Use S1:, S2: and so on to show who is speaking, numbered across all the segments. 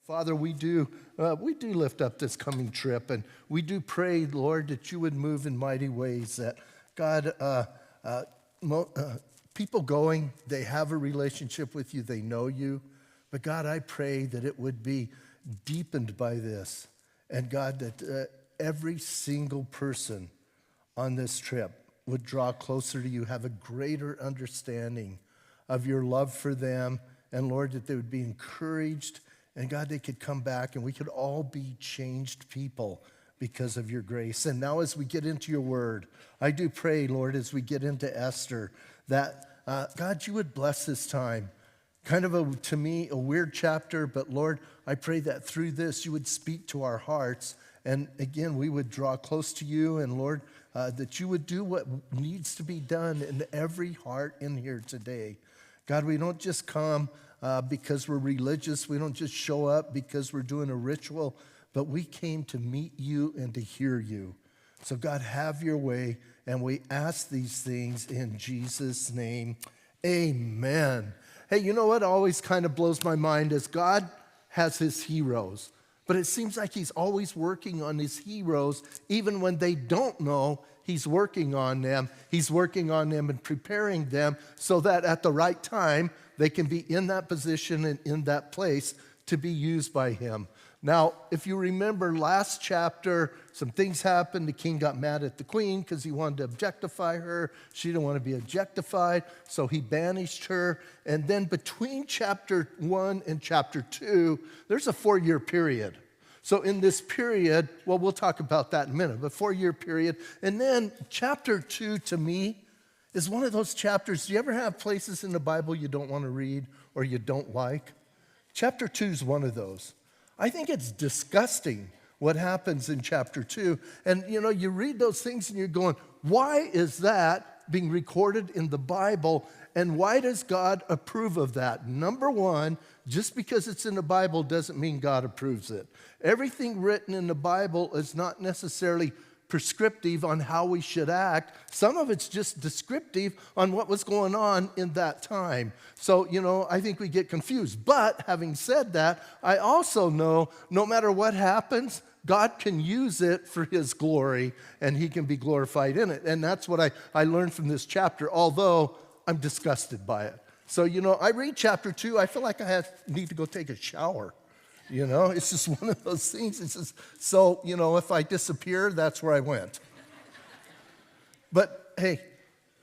S1: Father, we do lift up this coming trip, and we do pray, Lord, that you would move in mighty ways. That God, people going, they have a relationship with you, they know you, but God, I pray that it would be deepened by this, and God, that every single person on this trip would draw closer to you, have a greater understanding of your love for them, and Lord, that they would be encouraged. And God, they could come back and we could all be changed people because of your grace. And now as we get into your word, I do pray, Lord, as we get into Esther, that God, you would bless this time. Kind of, to me, a weird chapter, but Lord, I pray that through this you would speak to our hearts. And again, we would draw close to you, and Lord, that you would do what needs to be done in every heart in here today. God, we don't just come because we're religious. We don't just show up because we're doing a ritual, but we came to meet you and to hear you. So God, have your way, and we ask these things in Jesus' name. Amen. Hey, you know what always kind of blows my mind is God has his heroes, but it seems like he's always working on his heroes, even when they don't know he's working on them. He's working on them and preparing them so that at the right time, they can be in that position and in that place to be used by him. Now, if you remember last chapter, some things happened. The king got mad at the queen because he wanted to objectify her. She didn't want to be objectified, so he banished her. And then between chapter 1 and chapter 2, there's a 4-year period. So in this period, well, we'll talk about that in a minute, but 4-year period. And then chapter 2, to me, is one of those chapters. Do you ever have places in the Bible you don't want to read or you don't like? Chapter 2 is one of those. I think it's disgusting what happens in chapter 2. And, you know, you read those things and you're going, why is that being recorded in the Bible? And why does God approve of that? Number one, just because it's in the Bible doesn't mean God approves it. Everything written in the Bible is not necessarily prescriptive on how we should act. Some of it's just descriptive on what was going on in that time. So, you know, I think we get confused. But having said that, I also know no matter what happens, God can use it for his glory, and he can be glorified in it. And that's what I learned from this chapter, although I'm disgusted by it. So, you know, I read chapter 2, I feel like I need to go take a shower. You know, it's just one of those things. It's just, so, you know, if I disappear, that's where I went. But, hey,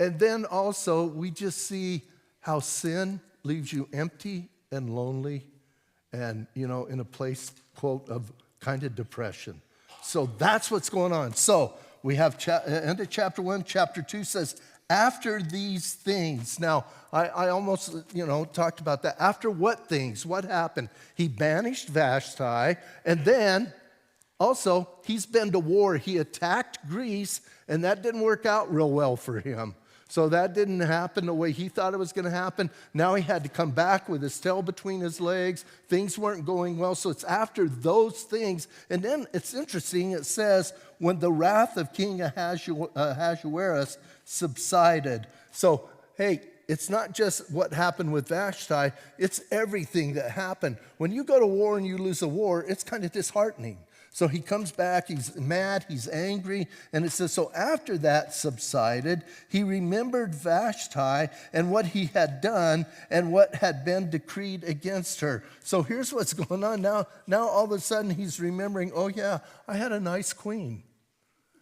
S1: and then also we just see how sin leaves you empty and lonely and, you know, in a place, quote, of kind of depression. So that's what's going on. So we have end of chapter 1. Chapter 2 says, after these things. Now, I almost, you know, talked about that. After what things? What happened? He banished Vashti, and then also he's been to war. He attacked Greece, and that didn't work out real well for him. So that didn't happen the way he thought it was going to happen. Now he had to come back with his tail between his legs. Things weren't going well. So it's after those things. And then it's interesting. It says, when the wrath of King Ahasuerus subsided. So, hey, it's not just what happened with Vashti. It's everything that happened. When you go to war and you lose a war, it's kind of disheartening. So he comes back, he's mad, he's angry, and it says, so after that subsided, he remembered Vashti and what he had done and what had been decreed against her. So here's what's going on now. Now all of a sudden he's remembering, oh yeah, I had a nice queen,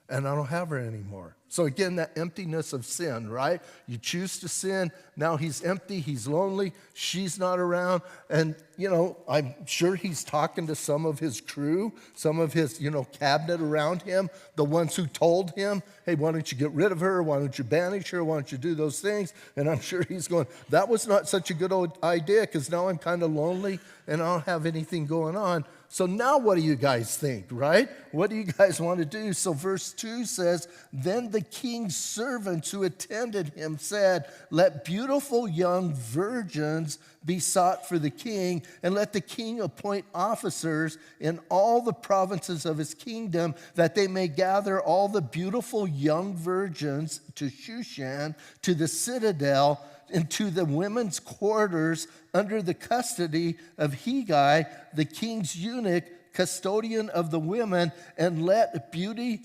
S1: and I don't have her anymore. So again, that emptiness of sin, right? You choose to sin. Now he's empty. He's lonely. She's not around. And, you know, I'm sure he's talking to some of his crew, some of his, you know, cabinet around him, the ones who told him, hey, why don't you get rid of her? Why don't you banish her? Why don't you do those things? And I'm sure he's going, that was not such a good old idea because now I'm kind of lonely and I don't have anything going on. So now what do you guys think, right? What do you guys want to do? So verse 2 says, then the king's servants who attended him said, let beautiful young virgins be sought for the king, and let the king appoint officers in all the provinces of his kingdom, that they may gather all the beautiful young virgins to Shushan, to the citadel, into the women's quarters under the custody of Hegai, the king's eunuch, custodian of the women, and let beauty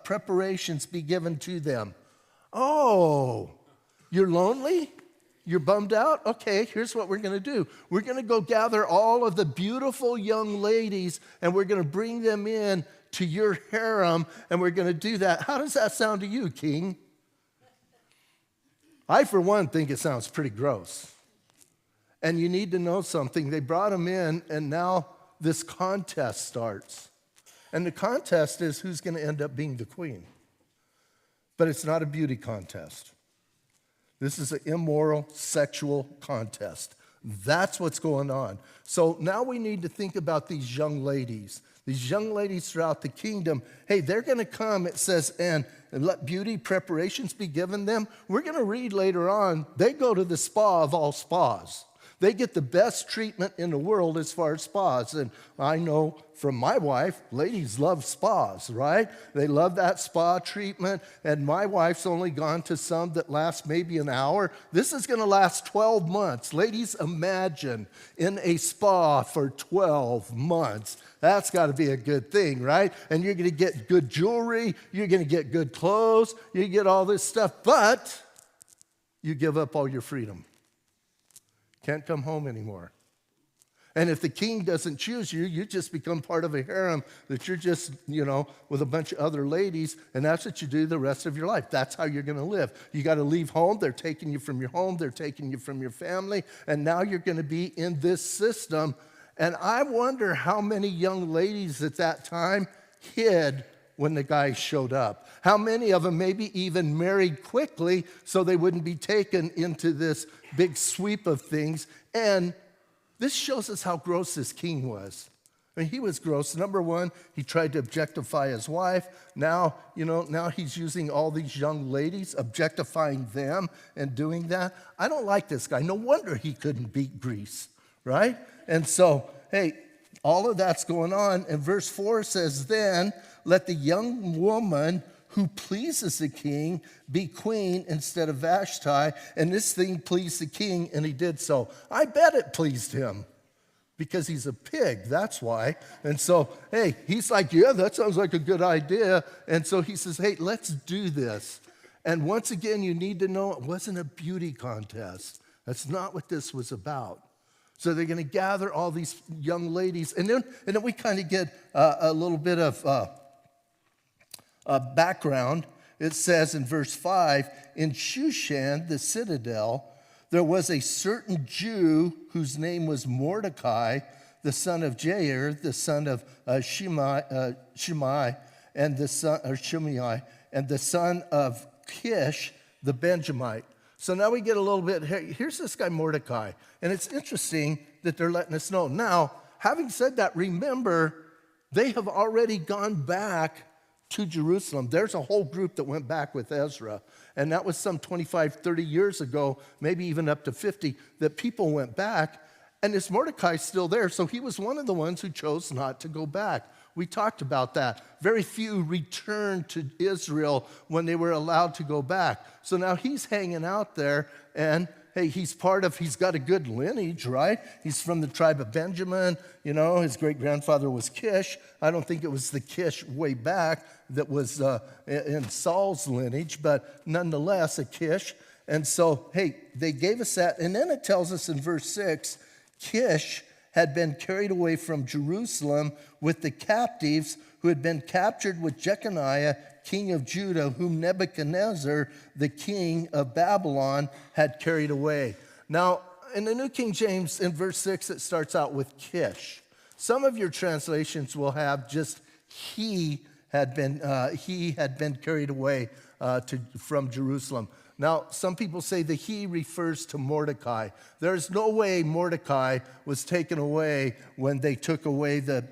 S1: preparations be given to them. Oh, you're lonely? You're bummed out? Okay, here's what we're going to do. We're going to go gather all of the beautiful young ladies, and we're going to bring them in to your harem, and we're going to do that. How does that sound to you, king? I, for one, think it sounds pretty gross. And you need to know something. They brought them in, and now this contest starts. And the contest is who's going to end up being the queen. But it's not a beauty contest. This is an immoral sexual contest. That's what's going on. So now we need to think about these young ladies. These young ladies throughout the kingdom, hey, they're going to come, it says, and let beauty preparations be given them. We're going to read later on, they go to the spa of all spas. They get the best treatment in the world as far as spas. And I know from my wife, ladies love spas, right? They love that spa treatment. And my wife's only gone to some that last maybe an hour. This is going to last 12 months. Ladies, imagine in a spa for 12 months. That's got to be a good thing, right? And you're going to get good jewelry. You're going to get good clothes. You get all this stuff. But you give up all your freedom. Can't come home anymore. And if the king doesn't choose you, you just become part of a harem that you're just, with a bunch of other ladies, and that's what you do the rest of your life. That's how you're going to live. You got to leave home. They're taking you from your home. They're taking you from your family, and now you're going to be in this system. And I wonder how many young ladies at that time hid when the guy showed up. How many of them maybe even married quickly so they wouldn't be taken into this big sweep of things. And this shows us how gross this king was. I mean, he was gross. Number one, he tried to objectify his wife. Now he's using all these young ladies, objectifying them and doing that. I don't like this guy. No wonder he couldn't beat Greece, right? And so, hey, all of that's going on. And verse 4 says, then let the young woman who pleases the king be queen instead of Vashti. And this thing pleased the king, and he did so. I bet it pleased him because he's a pig, that's why. And so, hey, he's like, yeah, that sounds like a good idea. And so he says, hey, let's do this. And once again, you need to know it wasn't a beauty contest. That's not what this was about. So they're going to gather all these young ladies. And then we kind of get a little bit of background. It says in verse 5, in Shushan, the citadel, there was a certain Jew whose name was Mordecai, the son of Jair, the son of Shimei, and the son of Kish, the Benjamite. So now we get a little bit, here's this guy Mordecai. And it's interesting that they're letting us know. Now, having said that, remember, they have already gone back to Jerusalem. There's a whole group that went back with Ezra. And that was some 25, 30 years ago, maybe even up to 50, that people went back. And this Mordecai's still there. So he was one of the ones who chose not to go back. We talked about that. Very few returned to Israel when they were allowed to go back. So now he's hanging out there, and hey, he's got a good lineage, right? He's from the tribe of Benjamin. His great-grandfather was Kish. I don't think it was the Kish way back that was in Saul's lineage, but nonetheless, a Kish. And so, hey, they gave us that. And then it tells us in verse 6, Kish had been carried away from Jerusalem with the captives who had been captured with Jeconiah, king of Judah, whom Nebuchadnezzar, the king of Babylon, had carried away. Now, in the New King James, in verse 6, it starts out with Kish. Some of your translations will have just he had been carried away from Jerusalem. Now, some people say the he refers to Mordecai. There's no way Mordecai was taken away when they took away the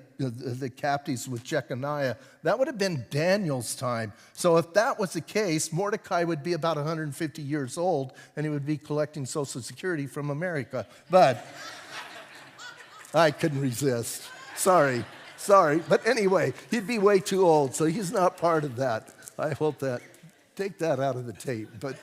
S1: captives with Jeconiah. That would have been Daniel's time. So if that was the case, Mordecai would be about 150 years old, and he would be collecting Social Security from America. But I couldn't resist. Sorry. But anyway, he'd be way too old, so he's not part of that. I hope that take that out of the tape. But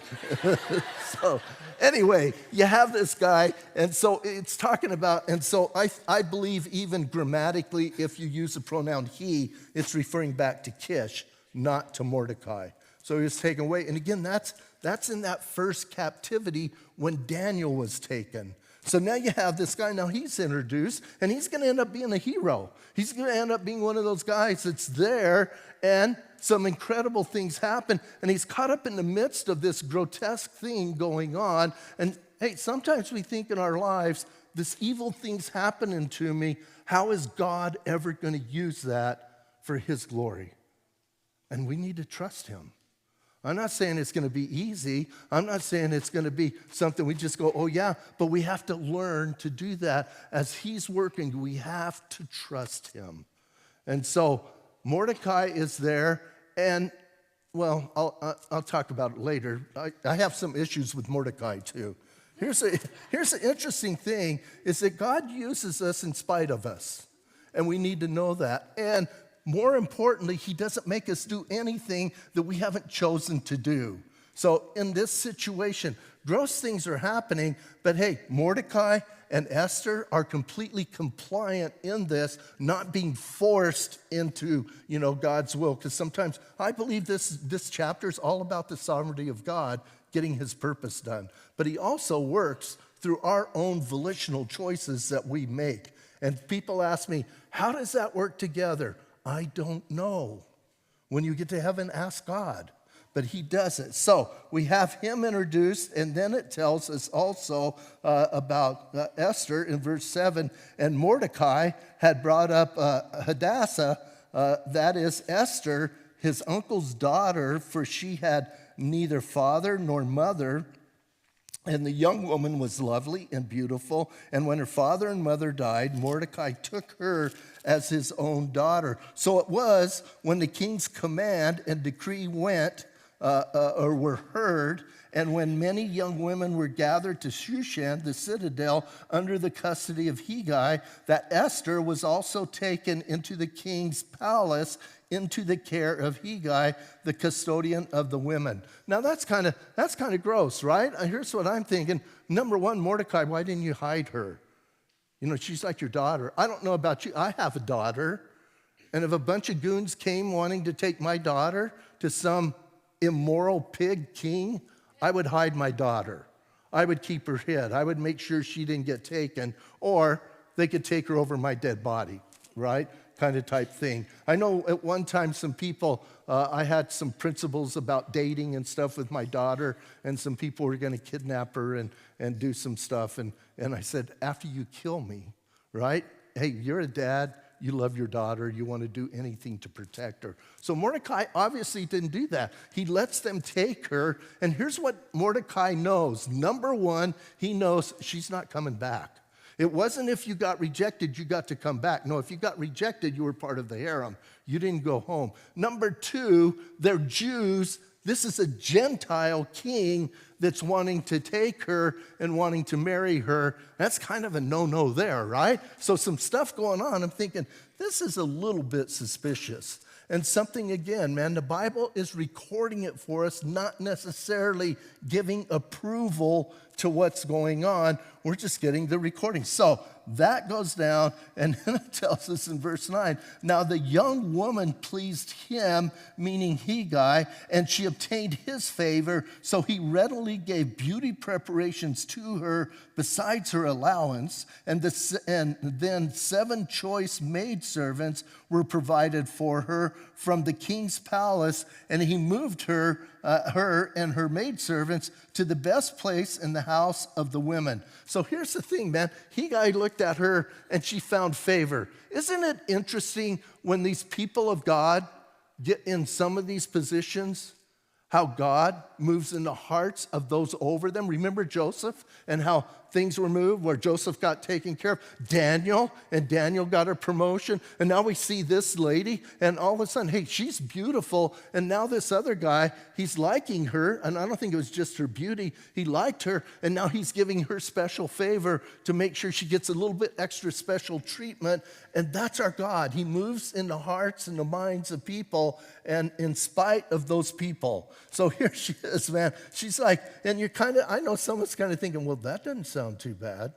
S1: so anyway, you have this guy, and so it's talking about, and so I believe even grammatically, if you use the pronoun he, it's referring back to Kish, not to Mordecai. So he was taken away. And again, that's in that first captivity when Daniel was taken. So now you have this guy, now he's introduced, and he's going to end up being a hero. He's going to end up being one of those guys that's there, and some incredible things happen, and he's caught up in the midst of this grotesque thing going on. And hey, sometimes we think in our lives, this evil thing's happening to me. How is God ever going to use that for his glory? And we need to trust him. I'm not saying it's going to be easy. I'm not saying it's going to be something we just go, oh yeah, but we have to learn to do that. As he's working, we have to trust him. And so Mordecai is there, and well, I'll talk about it later. I have some issues with Mordecai too. Here's the interesting thing, is that God uses us in spite of us, and we need to know that. And more importantly, he doesn't make us do anything that we haven't chosen to do. So in this situation, gross things are happening, but hey, Mordecai and Esther are completely compliant in this, not being forced into, God's will. Because sometimes I believe this chapter is all about the sovereignty of God getting his purpose done. But he also works through our own volitional choices that we make. And people ask me, how does that work together? I don't know. When you get to heaven, ask God. But he does it. So we have him introduced, and then it tells us also about Esther in verse 7. And Mordecai had brought up Hadassah, that is Esther, his uncle's daughter, for she had neither father nor mother. And the young woman was lovely and beautiful. And when her father and mother died, Mordecai took her as his own daughter. So it was when the king's command and decree went or were heard, and when many young women were gathered to Shushan, the citadel, under the custody of Hegai, that Esther was also taken into the king's palace, into the care of Hegai, the custodian of the women. Now that's kind of gross, right? Here's what I'm thinking. Number one, Mordecai, why didn't you hide her? She's like your daughter. I don't know about you. I have a daughter. And if a bunch of goons came wanting to take my daughter to some immoral pig king, I would hide my daughter. I would keep her hid. I would make sure she didn't get taken, or they could take her over my dead body, right? Kind of type thing. I know at one time some people, I had some principles about dating and stuff with my daughter, and some people were going to kidnap her and do some stuff. And I said, after you kill me, right? Hey, you're a dad. You love your daughter. You want to do anything to protect her. So Mordecai obviously didn't do that. He lets them take her. And here's what Mordecai knows. Number one, he knows she's not coming back. It wasn't if you got rejected, you got to come back. No, if you got rejected, you were part of the harem. You didn't go home. Number two, they're Jews. This is a Gentile king that's wanting to take her and wanting to marry her. That's kind of a no-no there, right? So some stuff going on. I'm thinking, this is a little bit suspicious. And something, again, man, the Bible is recording it for us, not necessarily giving approval to what's going on. We're just getting the recording. So that goes down, and then it tells us in verse 9, now the young woman pleased him, meaning Hegai, and she obtained his favor, so he readily gave beauty preparations to her besides her allowance, and then 7 choice maidservants were provided for her from the king's palace, and he moved her and her maidservants to the best place in the house of the women. So here's the thing, man. Hegai looked at her and she found favor. Isn't it interesting when these people of God get in some of these positions, how God moves in the hearts of those over them? Remember Joseph and how things were moved, where Joseph got taken care of. Daniel got a promotion. And now we see this lady, and all of a sudden, hey, she's beautiful. And now this other guy, he's liking her. And I don't think it was just her beauty. He liked her, and now he's giving her special favor to make sure she gets a little bit extra special treatment. And that's our God. He moves in the hearts and the minds of people, and in spite of those people. So here she is, man. She's like, and you're kind of, I know someone's kind of thinking, well, that doesn't sound too bad.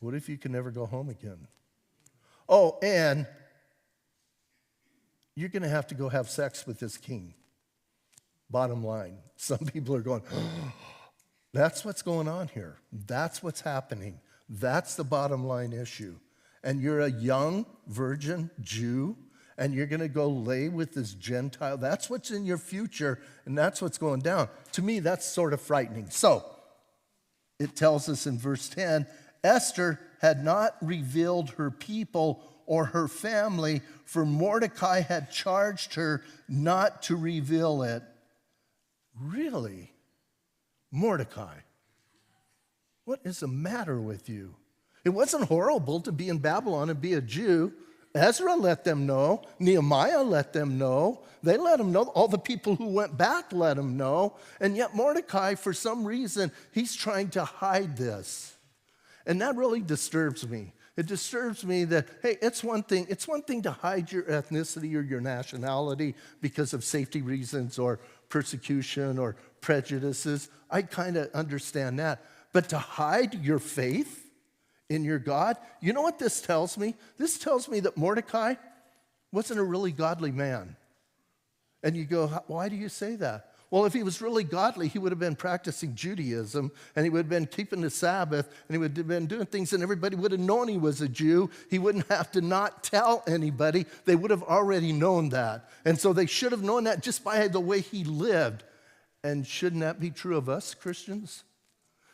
S1: What if you can never go home again? Oh, and you're going to have to go have sex with this king. Bottom line. Some people are going, oh, that's what's going on here. That's what's happening. That's the bottom line issue. And you're a young virgin Jew, and you're going to go lay with this Gentile. That's what's in your future, and that's what's going down. To me, that's sort of frightening. So, it tells us in verse 10, Esther had not revealed her people or her family, for Mordecai had charged her not to reveal it. Really? Mordecai? What is the matter with you? It wasn't horrible to be in Babylon and be a Jew. Ezra let them know. Nehemiah let them know. They let them know. All the people who went back let them know. And yet Mordecai, for some reason, he's trying to hide this. And that really disturbs me. It disturbs me that, hey, it's one thing to hide your ethnicity or your nationality because of safety reasons or persecution or prejudices. I kind of understand that. But to hide your faith in your God, you know what this tells me? This tells me that Mordecai wasn't a really godly man. And you go, why do you say that? Well, if he was really godly, he would have been practicing Judaism, and he would have been keeping the Sabbath, and he would have been doing things, and everybody would have known he was a Jew. He wouldn't have to not tell anybody. They would have already known that. And so they should have known that just by the way he lived. And shouldn't that be true of us, Christians?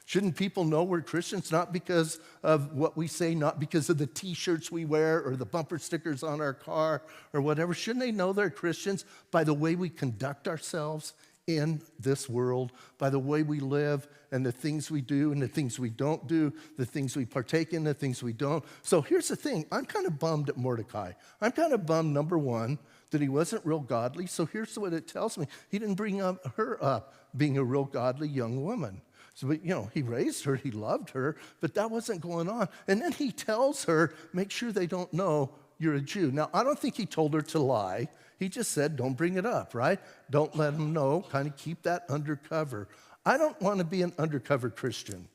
S1: Shouldn't people know we're Christians, not because of what we say, not because of the T-shirts we wear or the bumper stickers on our car or whatever? Shouldn't they know they're Christians by the way we conduct ourselves in this world, by the way we live and the things we do and the things we don't do, the things we partake in, the things we don't? So here's the thing. I'm kind of bummed at Mordecai. I'm kind of bummed, number one, that he wasn't real godly. So here's what it tells me. He didn't bring her up being a real godly young woman. So, he raised her, he loved her, but that wasn't going on. And then he tells her, make sure they don't know you're a Jew. Now, I don't think he told her to lie. He just said, don't bring it up, right? Don't let them know. Kind of keep that undercover. I don't want to be an undercover Christian.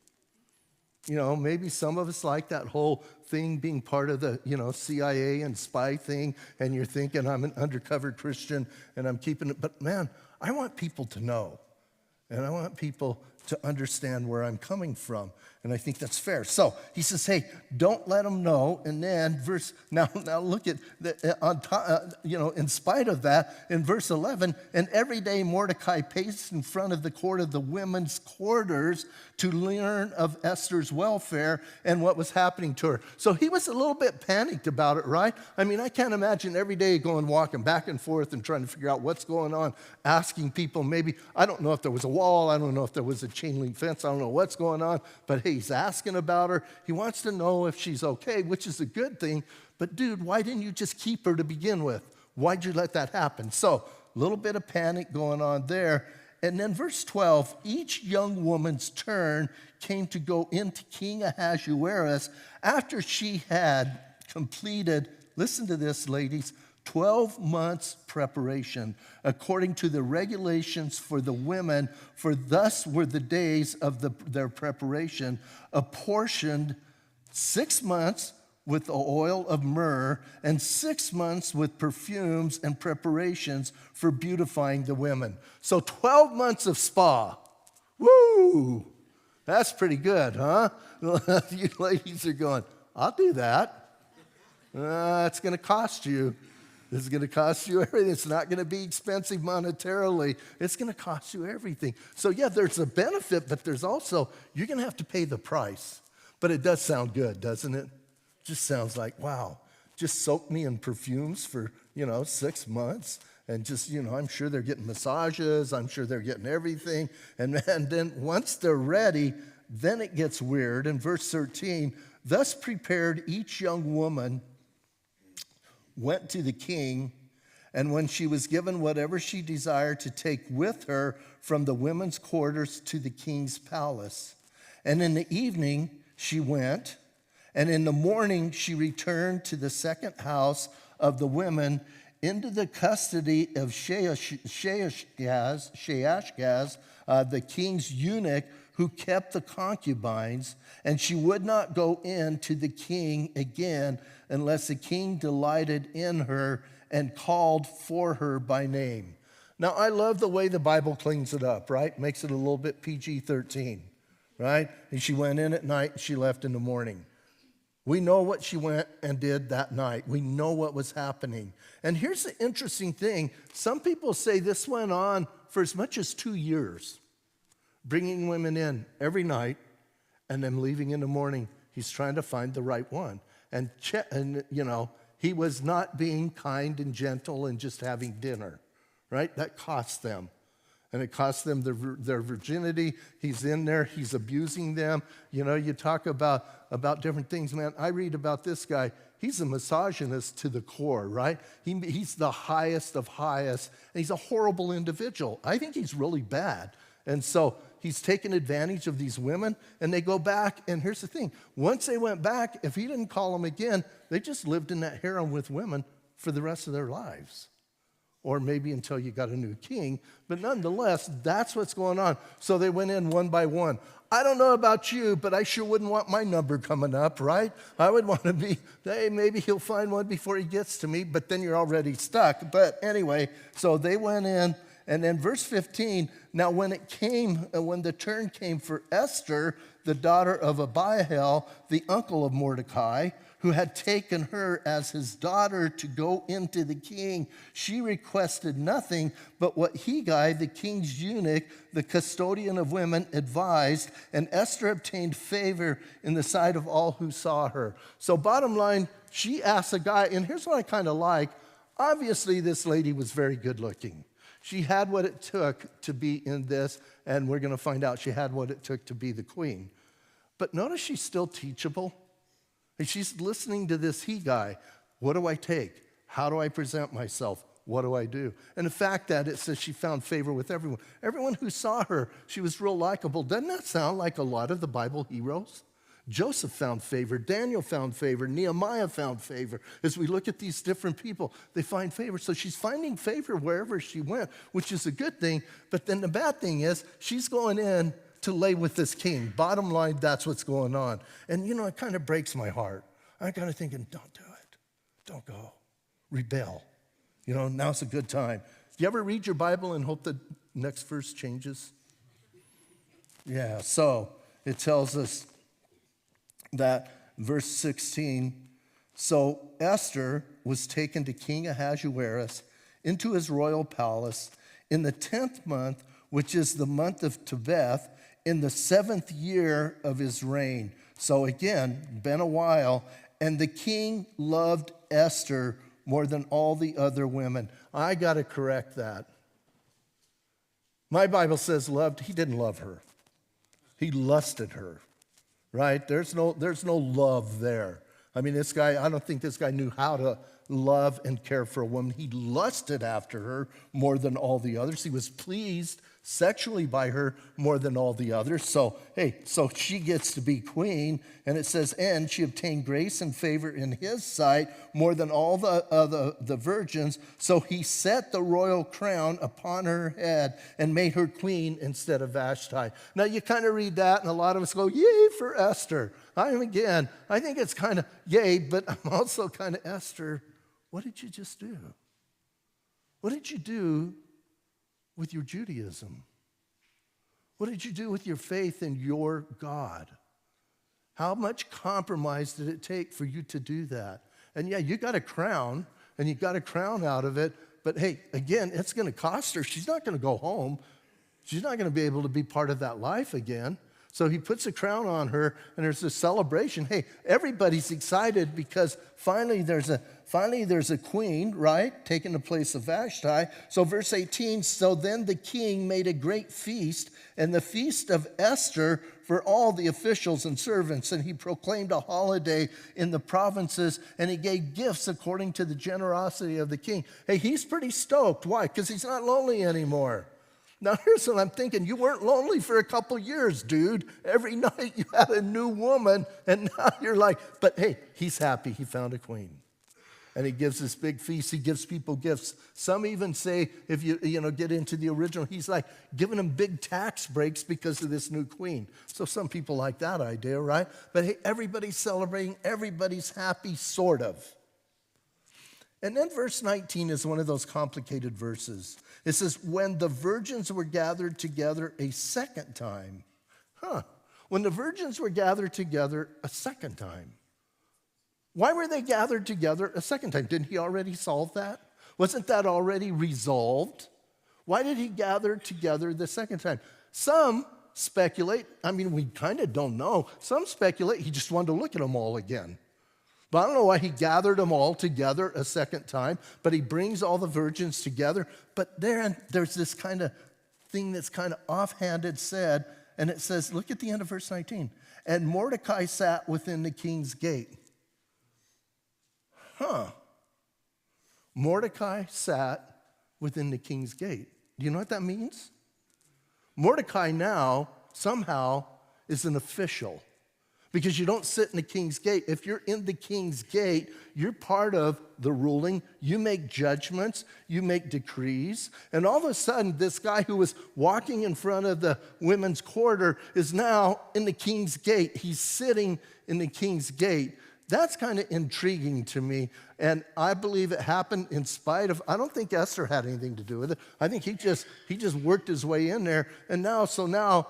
S1: Maybe some of us like that whole thing being part of the, CIA and spy thing, and you're thinking I'm an undercover Christian and I'm keeping it. But man, I want people to know, and I want people to understand where I'm coming from. And I think that's fair. So he says, hey, don't let them know. And then now look at, in spite of that, in verse 11, and every day Mordecai paced in front of the court of the women's quarters to learn of Esther's welfare and what was happening to her. So he was a little bit panicked about it, right? I mean, I can't imagine every day walking back and forth and trying to figure out what's going on, asking people maybe, I don't know if there was a wall, I don't know if there was a chain link fence, I don't know what's going on, but hey, he's asking about her. He wants to know if she's okay, which is a good thing. But dude, why didn't you just keep her to begin with? Why'd you let that happen? So a little bit of panic going on there. And then verse 12, each young woman's turn came to go into King Ahasuerus after she had completed, listen to this, ladies, 12 months preparation, according to the regulations for the women, for thus were the days of their preparation, apportioned 6 months with the oil of myrrh and 6 months with perfumes and preparations for beautifying the women. So 12 months of spa. Woo! That's pretty good, huh? You ladies are going, I'll do that. It's going to cost you. This is going to cost you everything. It's not going to be expensive monetarily. It's going to cost you everything. So yeah, there's a benefit, but there's also, you're going to have to pay the price. But it does sound good, doesn't it? Just sounds like, wow, just soak me in perfumes for, 6 months. And just, I'm sure they're getting massages. I'm sure they're getting everything. And then once they're ready, then it gets weird. In verse 13, thus prepared each young woman went to the king, and when she was given whatever she desired to take with her from the women's quarters to the king's palace. And in the evening she went, and in the morning she returned to the second house of the women into the custody of Sheashgaz, the king's eunuch, who kept the concubines, and she would not go in to the king again unless the king delighted in her and called for her by name. Now, I love the way the Bible cleans it up, right? Makes it a little bit PG-13, right? And she went in at night, she left in the morning. We know what she went and did that night. We know what was happening. And here's the interesting thing. Some people say this went on for as much as 2 years, bringing women in every night and then leaving in the morning. He's trying to find the right one. And he was not being kind and gentle and just having dinner, right? That cost them. And it cost them their virginity. He's in there. He's abusing them. You talk about different things. Man, I read about this guy. He's a misogynist to the core, right? He's the highest of highest. And he's a horrible individual. I think he's really bad. And so he's taken advantage of these women, and they go back. And here's the thing. Once they went back, if he didn't call them again, they just lived in that harem with women for the rest of their lives. Or maybe until you got a new king. But nonetheless, that's what's going on. So they went in one by one. I don't know about you, but I sure wouldn't want my number coming up, right? I would want to be, hey, maybe he'll find one before he gets to me, but then you're already stuck. But anyway, so they went in. And then verse 15, now when the turn came for Esther, the daughter of Abihail, the uncle of Mordecai, who had taken her as his daughter to go into the king, she requested nothing but what Hegai, the king's eunuch, the custodian of women, advised, and Esther obtained favor in the sight of all who saw her. So bottom line, she asked a guy, and here's what I kind of like. Obviously, this lady was very good looking. She had what it took to be in this, and we're going to find out she had what it took to be the queen. But notice she's still teachable. And she's listening to this Hegai. What do I take? How do I present myself? What do I do? And the fact that it says she found favor with everyone. Everyone who saw her, she was real likable. Doesn't that sound like a lot of the Bible heroes? Joseph found favor. Daniel found favor. Nehemiah found favor. As we look at these different people, they find favor. So she's finding favor wherever she went, which is a good thing. But then the bad thing is she's going in to lay with this king. Bottom line, that's what's going on. And it kind of breaks my heart. I'm kind of thinking, don't do it. Don't go. Rebel. Now's a good time. Do you ever read your Bible and hope the next verse changes? Yeah, so it tells us that verse 16, so Esther was taken to King Ahasuerus into his royal palace in the 10th month, which is the month of Tebeth, in the 7th year of his reign. So again, been a while. And the king loved Esther more than all the other women. I got to correct that. My Bible says loved. He didn't love her. He lusted her, right? There's no love there. I mean, this guy, I don't think this guy knew how to love and care for a woman. He lusted after her more than all the others. He was pleased sexually by her more than all the others. So she gets to be queen. And it says, and she obtained grace and favor in his sight more than all the virgins. So he set the royal crown upon her head and made her queen instead of Vashti. Now you kind of read that and a lot of us go, yay for Esther. I think it's kind of yay, but I'm also kind of, Esther, what did you just do? What did you do with your Judaism? What did you do with your faith in your God? How much compromise did it take for you to do that? And yeah, you got a crown, and you got a crown out of it, but hey, again, it's going to cost her. She's not going to go home. She's not going to be able to be part of that life again. So he puts a crown on her, and there's a celebration. Hey, everybody's excited because finally there's a queen, right, taking the place of Vashti. So verse 18, so then the king made a great feast, and the feast of Esther for all the officials and servants, and he proclaimed a holiday in the provinces, and he gave gifts according to the generosity of the king. Hey, he's pretty stoked. Why? Because he's not lonely anymore. Now, here's what I'm thinking. You weren't lonely for a couple years, dude. Every night you had a new woman, and now you're like, but hey, he's happy. He found a queen. And he gives this big feast. He gives people gifts. Some even say, if you get into the original, he's like giving them big tax breaks because of this new queen. So some people like that idea, right? But hey, everybody's celebrating. Everybody's happy, sort of. And then verse 19 is one of those complicated verses. It says, when the virgins were gathered together a second time. When the virgins were gathered together a second time. Why were they gathered together a second time? Didn't he already solve that? Wasn't that already resolved? Why did he gather together the second time? Some speculate, we kind of don't know. Some speculate he just wanted to look at them all again. But I don't know why he gathered them all together a second time, but he brings all the virgins together. But there's this kind of thing that's kind of offhanded said, and it says, look at the end of verse 19. And Mordecai sat within the king's gate. Mordecai sat within the king's gate. Do you know what that means? Mordecai now somehow is an official. Because you don't sit in the king's gate. If you're in the king's gate, you're part of the ruling. You make judgments. You make decrees. And all of a sudden, this guy who was walking in front of the women's quarter is now in the king's gate. He's sitting in the king's gate. That's kind of intriguing to me. And I believe it happened in spite of, I don't think Esther had anything to do with it. I think he just worked his way in there. And now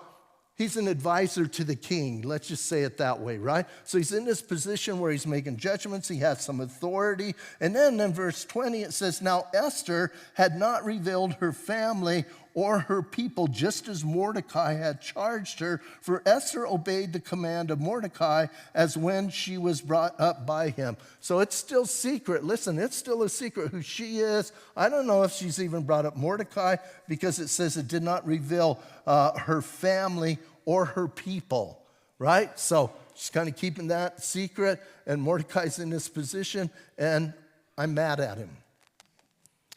S1: he's an advisor to the king. Let's just say it that way, right? So he's in this position where he's making judgments. He has some authority. And then in verse 20, it says, now Esther had not revealed her family or her people, just as Mordecai had charged her. For Esther obeyed the command of Mordecai as when she was brought up by him. So it's still secret. Listen, it's still a secret who she is. I don't know if she's even brought up Mordecai because it says it did not reveal her family or her people, right? So she's kind of keeping that secret, and Mordecai's in this position, and I'm mad at him.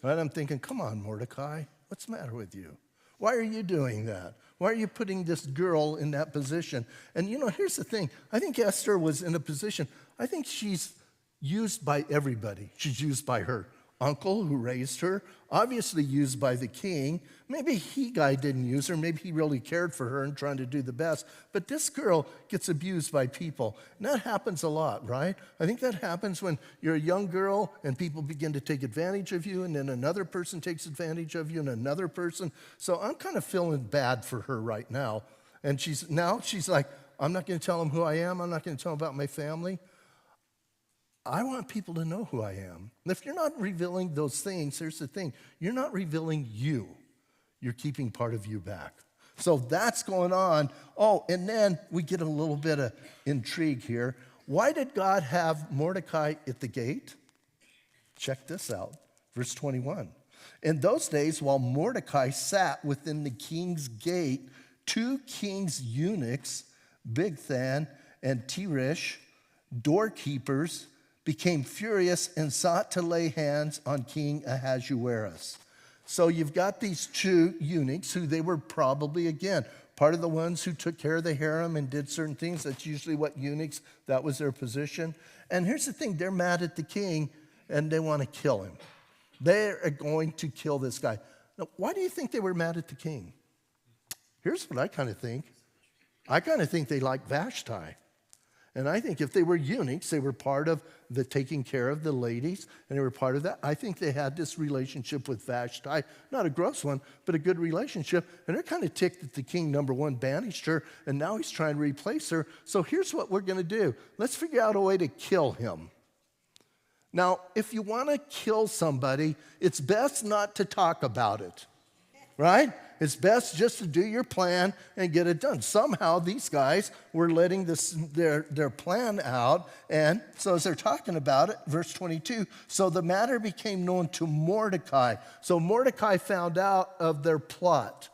S1: Right? I'm thinking, come on, Mordecai. What's the matter with you? Why are you doing that? Why are you putting this girl in that position? And here's the thing. I think Esther was in a position, I think she's used by everybody. She's used by her uncle who raised her, obviously used by the king. Maybe guy didn't use her. Maybe he really cared for her and trying to do the best. But this girl gets abused by people. And that happens a lot, right? I think that happens when you're a young girl and people begin to take advantage of you, and then another person takes advantage of you, and another person. So I'm kind of feeling bad for her right now. And she's like, I'm not going to tell them who I am. I'm not going to tell them about my family. I want people to know who I am. And if you're not revealing those things, here's the thing. You're not revealing you. You're keeping part of you back. So that's going on. Oh, and then we get a little bit of intrigue here. Why did God have Mordecai at the gate? Check this out. Verse 21. In those days, while Mordecai sat within the king's gate, two king's eunuchs, Bigthan and Teresh, doorkeepers, became furious and sought to lay hands on King Ahasuerus. So you've got these two eunuchs who they were probably, again, part of the ones who took care of the harem and did certain things. That's usually what eunuchs, that was their position. And here's the thing, they're mad at the king and they want to kill him. They are going to kill this guy. Now, why do you think they were mad at the king? Here's what I kind of think. I kind of think they like Vashti. And I think if they were eunuchs, they were part of the taking care of the ladies, and they were part of that. I think they had this relationship with Vashti, not a gross one, but a good relationship. And they're kind of ticked that the king, number one, banished her, and now he's trying to replace her. So here's what we're going to do. Let's figure out a way to kill him. Now, if you want to kill somebody, it's best not to talk about it, right? It's best just to do your plan and get it done. Somehow these guys were letting their plan out. And so as they're talking about it, verse 22, so the matter became known to Mordecai. So Mordecai found out of their plot.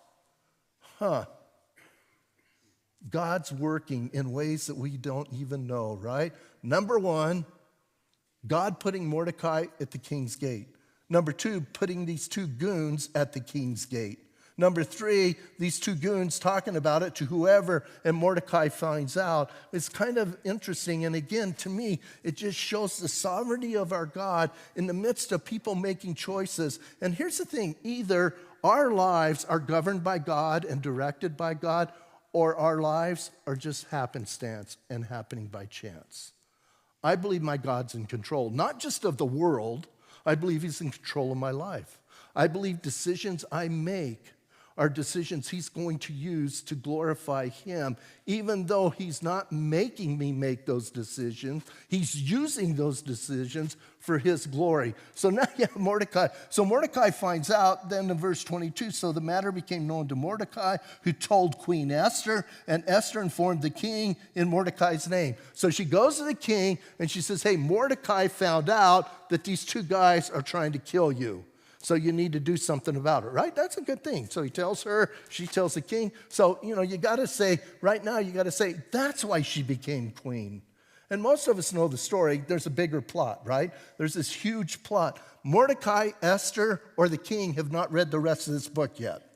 S1: God's working in ways that we don't even know, right? Number one, God putting Mordecai at the king's gate. Number two, putting these two goons at the king's gate. Number three, these two goons talking about it to whoever, and Mordecai finds out. It's kind of interesting, and again, to me, it just shows the sovereignty of our God in the midst of people making choices. And here's the thing, either our lives are governed by God and directed by God, or our lives are just happenstance and happening by chance. I believe my God's in control, not just of the world. I believe he's in control of my life. I believe decisions I make are decisions he's going to use to glorify him, even though he's not making me make those decisions. He's using those decisions for his glory. So now you have Mordecai. So Mordecai finds out then in verse 22, so the matter became known to Mordecai, who told Queen Esther, and Esther informed the king in Mordecai's name. So she goes to the king and she says, hey, Mordecai found out that these two guys are trying to kill you. So you need to do something about it, right? That's a good thing. So he tells her, she tells the king. So, you got to say, right now, you got to say, that's why she became queen. And most of us know the story. There's a bigger plot, right? There's this huge plot. Mordecai, Esther, or the king have not read the rest of this book yet,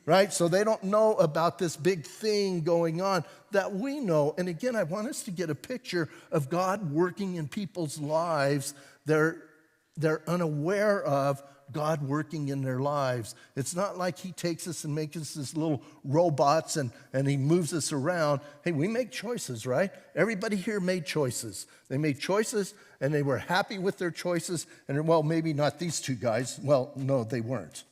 S1: right? So they don't know about this big thing going on that we know. And again, I want us to get a picture of God working in people's lives. They're unaware of God working in their lives. It's not like he takes us and makes us as little robots and he moves us around. Hey, we make choices, right? Everybody here made choices. They made choices and they were happy with their choices. And well, maybe not these two guys. Well, no, they weren't.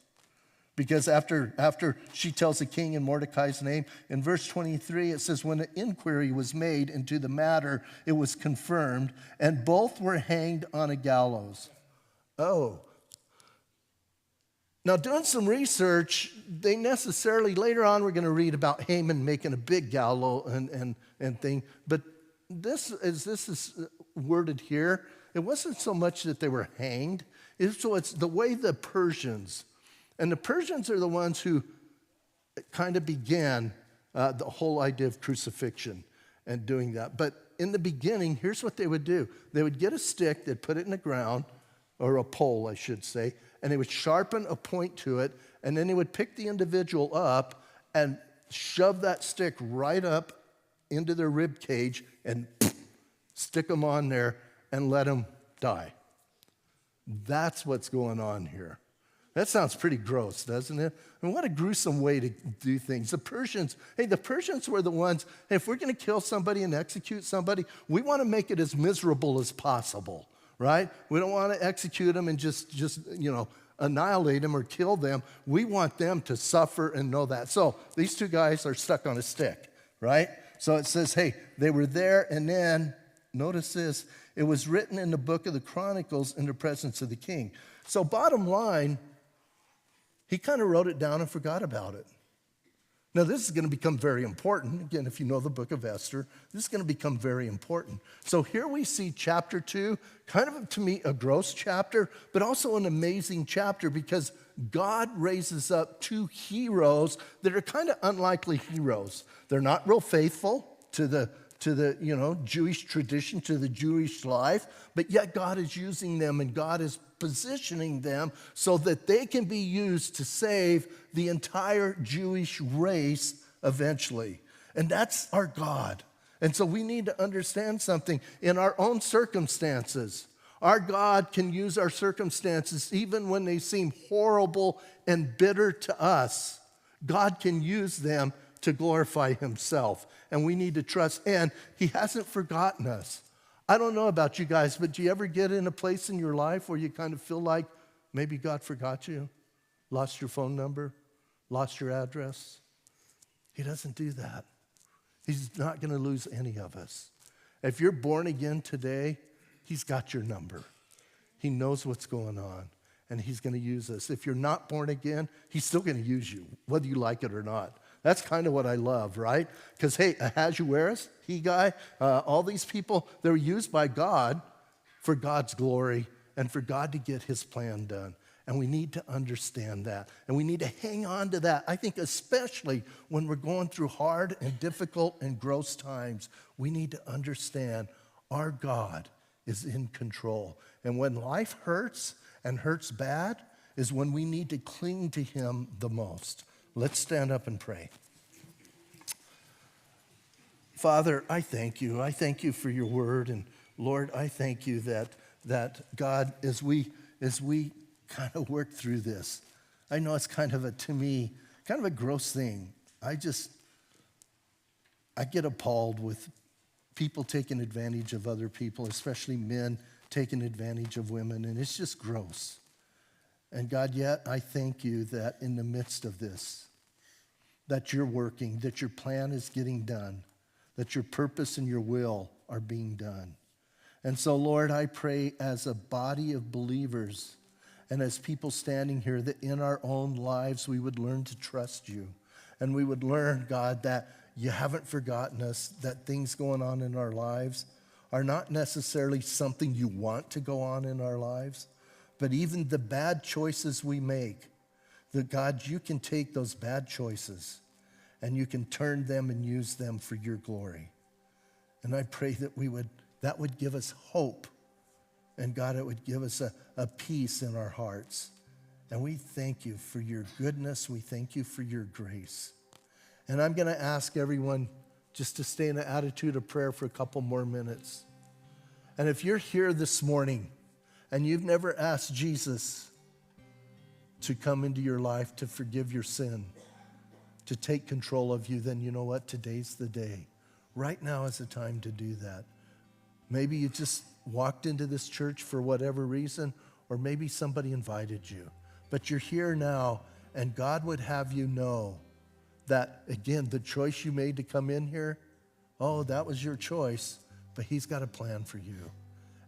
S1: Because after she tells the king in Mordecai's name, in verse 23, it says, when an inquiry was made into the matter, it was confirmed, and both were hanged on a gallows. Oh. Now, doing some research, they necessarily, later on, we're going to read about Haman making a big gallows and thing. But this is worded here, it wasn't so much that they were hanged. It's the way the Persians, and the Persians are the ones who kind of began the whole idea of crucifixion and doing that. But in the beginning, here's what they would do. They would get a stick, they'd put it in the ground, or a pole, I should say, and they would sharpen a point to it, and then they would pick the individual up and shove that stick right up into their rib cage and stick them on there and let them die. That's what's going on here. That sounds pretty gross, doesn't it? I mean, what a gruesome way to do things. The Persians were the ones, hey, if we're going to kill somebody and execute somebody, we want to make it as miserable as possible. Right? We don't want to execute them and just annihilate them or kill them. We want them to suffer and know that. So these two guys are stuck on a stick, right? So it says, hey, they were there, and then, notice this, it was written in the book of the Chronicles in the presence of the king. So bottom line, he kind of wrote it down and forgot about it. Now, this is going to become very important. Again, if you know the book of Esther, this is going to become very important. So here we see chapter 2, kind of, to me, a gross chapter, but also an amazing chapter because God raises up two heroes that are kind of unlikely heroes. They're not real faithful to the Jewish tradition, to the Jewish life, but yet God is using them and God is positioning them so that they can be used to save the entire Jewish race eventually. And that's our God. And so we need to understand something in our own circumstances. Our God can use our circumstances even when they seem horrible and bitter to us. God can use them to glorify himself. And we need to trust. And he hasn't forgotten us. I don't know about you guys, but do you ever get in a place in your life where you kind of feel like maybe God forgot you? Lost your phone number? Lost your address? He doesn't do that. He's not going to lose any of us. If you're born again today, he's got your number. He knows what's going on. and he's going to use us. If you're not born again, he's still going to use you, whether you like it or not. That's kind of what I love, right? Because, hey, Ahasuerus, all these people, they're used by God for God's glory and for God to get his plan done. And we need to understand that. And we need to hang on to that. I think especially when we're going through hard and difficult and gross times, we need to understand our God is in control. And when life hurts and hurts bad is when we need to cling to him the most. Let's stand up and pray. Father, I thank you. I thank you for your word. And Lord, I thank you that God, as we kind of work through this, I know it's to me, kind of a gross thing. I get appalled with people taking advantage of other people, especially men taking advantage of women, and it's just gross. And God, yet I thank you that in the midst of this, that you're working, that your plan is getting done, that your purpose and your will are being done. And so, Lord, I pray as a body of believers and as people standing here that in our own lives we would learn to trust you. And we would learn, God, that you haven't forgotten us, that things going on in our lives are not necessarily something you want to go on in our lives, but even the bad choices we make, that God, you can take those bad choices and you can turn them and use them for your glory. And I pray that that would give us hope. And God, it would give us a peace in our hearts. And we thank you for your goodness. We thank you for your grace. And I'm going to ask everyone just to stay in an attitude of prayer for a couple more minutes. And if you're here this morning and you've never asked Jesus to come into your life to forgive your sin, to take control of you, then you know what? Today's the day. Right now is the time to do that. Maybe you just walked into this church for whatever reason, or maybe somebody invited you. But you're here now, and God would have you know that, again, the choice you made to come in here, that was your choice, but he's got a plan for you.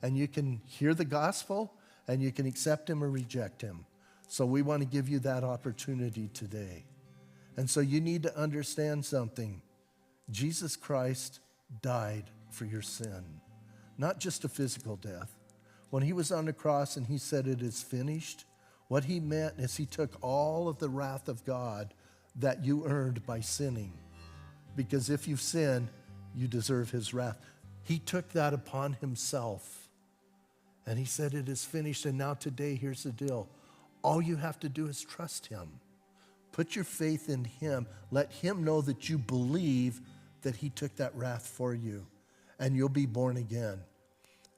S1: And you can hear the gospel, and you can accept him or reject him. So we want to give you that opportunity today. And so you need to understand something. Jesus Christ died for your sin, not just a physical death. When he was on the cross and he said, "It is finished," what he meant is he took all of the wrath of God that you earned by sinning. Because if you sin, you deserve his wrath. He took that upon himself. And he said, "It is finished." And now today, here's the deal. All you have to do is trust him. Put your faith in him. Let him know that you believe that he took that wrath for you. And you'll be born again.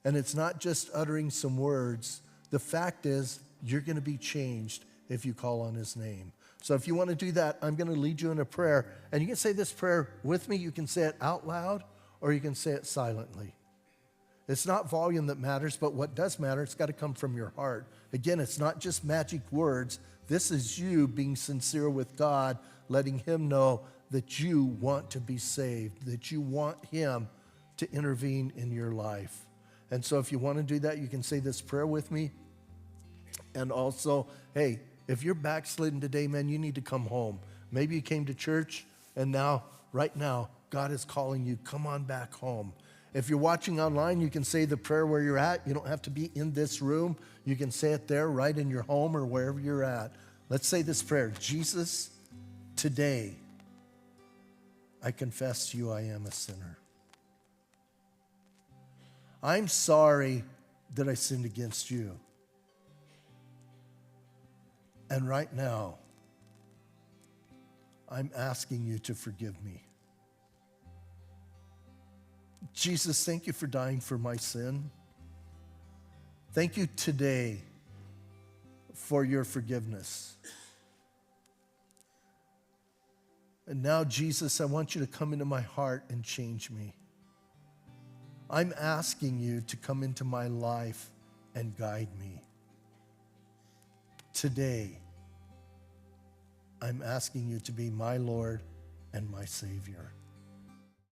S1: And it's not just uttering some words. The fact is, you're going to be changed if you call on his name. So if you want to do that, I'm going to lead you in a prayer. And you can say this prayer with me. You can say it out loud, or you can say it silently. It's not volume that matters, but what does matter, it's got to come from your heart. Again, it's not just magic words. This is you being sincere with God, letting him know that you want to be saved, that you want him to intervene in your life. And so if you want to do that, you can say this prayer with me. And also, hey, if you're backslidden today, man, you need to come home. Maybe you came to church, and now, right now, God is calling you, come on back home. If you're watching online, you can say the prayer where you're at. You don't have to be in this room. You can say it there, right in your home or wherever you're at. Let's say this prayer. Jesus, today, I confess to you I am a sinner. I'm sorry that I sinned against you. And right now, I'm asking you to forgive me. Jesus, thank you for dying for my sin. Thank you today for your forgiveness. And now, Jesus, I want you to come into my heart and change me. I'm asking you to come into my life and guide me. Today, I'm asking you to be my Lord and my Savior.